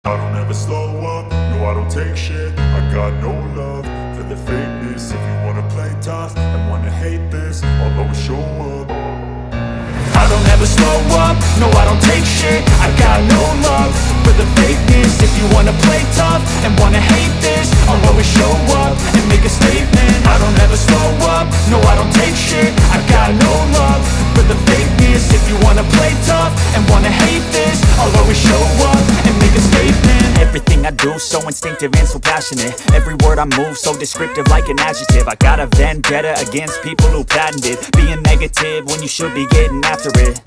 I don't ever slow up, no I don't take shit. I got no love for the fakeness. If you wanna play tough and wanna hate this, I'll always show up. I don't ever slow up, no I don't take shit. I got no love for the fakeness. If you wanna play tough and wanna hate this, I'll always show up and make a statement. I don't ever slow up, no I don't take shit. I got no love for the fakeness. If you wanna play tough and wanna hate this, I'll always show up and make a statement. Everything I do so instinctive and so passionate. Every word I move so descriptive like an adjective. I got a vendetta against people who patented being negative when you should be getting after it.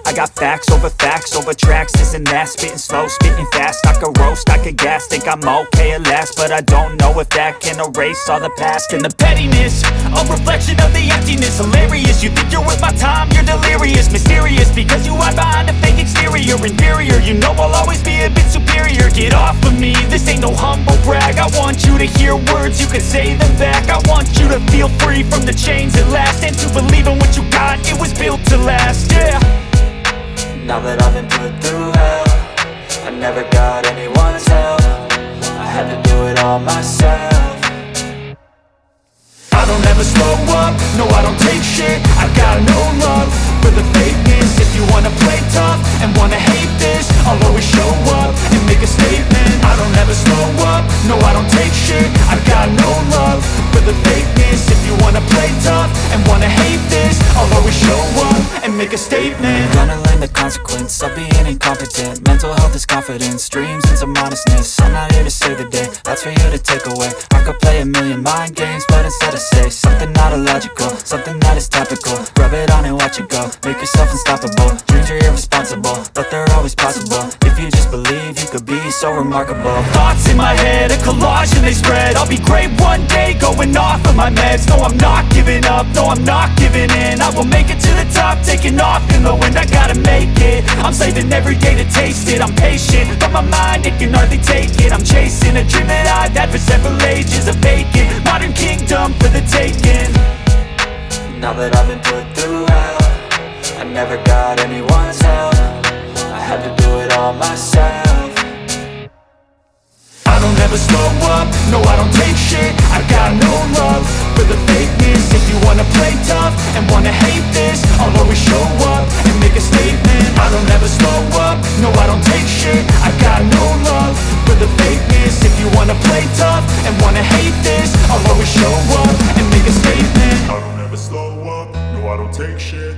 I got facts over tracks, this and that. Spitting slow, spitting fast, I could roast, I could gas. Think I'm okay at last, but I don't know if that can erase all the past. And the pettiness, a reflection of the emptiness. Hilarious, you think you're worth my time, you're delirious. Mysterious, because you hide behind a fake exterior. Inferior, you know I'll always be a bit superior. Get off of me, this ain't no humble brag. I want you to hear words, you can say them back. I want you to feel free from the chains at last, and to believe in what you got, it was built to last, yeah. Now that I've been put through hell, I never got anyone's help. I had to do it all myself. I don't ever slow up, no I don't take shit. I got no love for the fakeness. If you wanna play tough and wanna hate this, I'll always show up and make a statement. I don't ever slow up, no I don't take shit. I got no love for the fakeness. If you wanna play tough and wanna hate this, I'll always show up and make a statement. Gonna learn the consequence of being incompetent. Mental health is confidence, dreams and some modestness. I'm not here to save the day, that's for you to take away. I could play a million mind games, but instead I say something not illogical, something that is topical. Rub it on and watch it go, make yourself unstoppable. Dreams are irresponsible, but they're always possible. If you just believe, you could be so remarkable. Thoughts in my head, a collage and they spread. I'll be great one day, going off of my meds. No, I'm not giving up, no, I'm not giving in. I will make it to the top, taking off in the wind. I gotta make it, I'm saving every day to taste it. I'm patient, but my mind, it can hardly take it. I'm chasing a dream that I've had for several ages. A vacant, modern kingdom for the taking. Now that I've been put through hell, I never got anyone's help. I had to do it all myself. I don't ever slow up, no I don't take shit. I got no love for the fakeness. If you wanna play tough and wanna hate this, I'll always show up and make a statement. I don't ever slow up, no I don't take shit. I got no love for the fakeness. If you wanna play tough and wanna hate this, I'll always show up and make a statement. I don't ever slow up, no I don't take shit.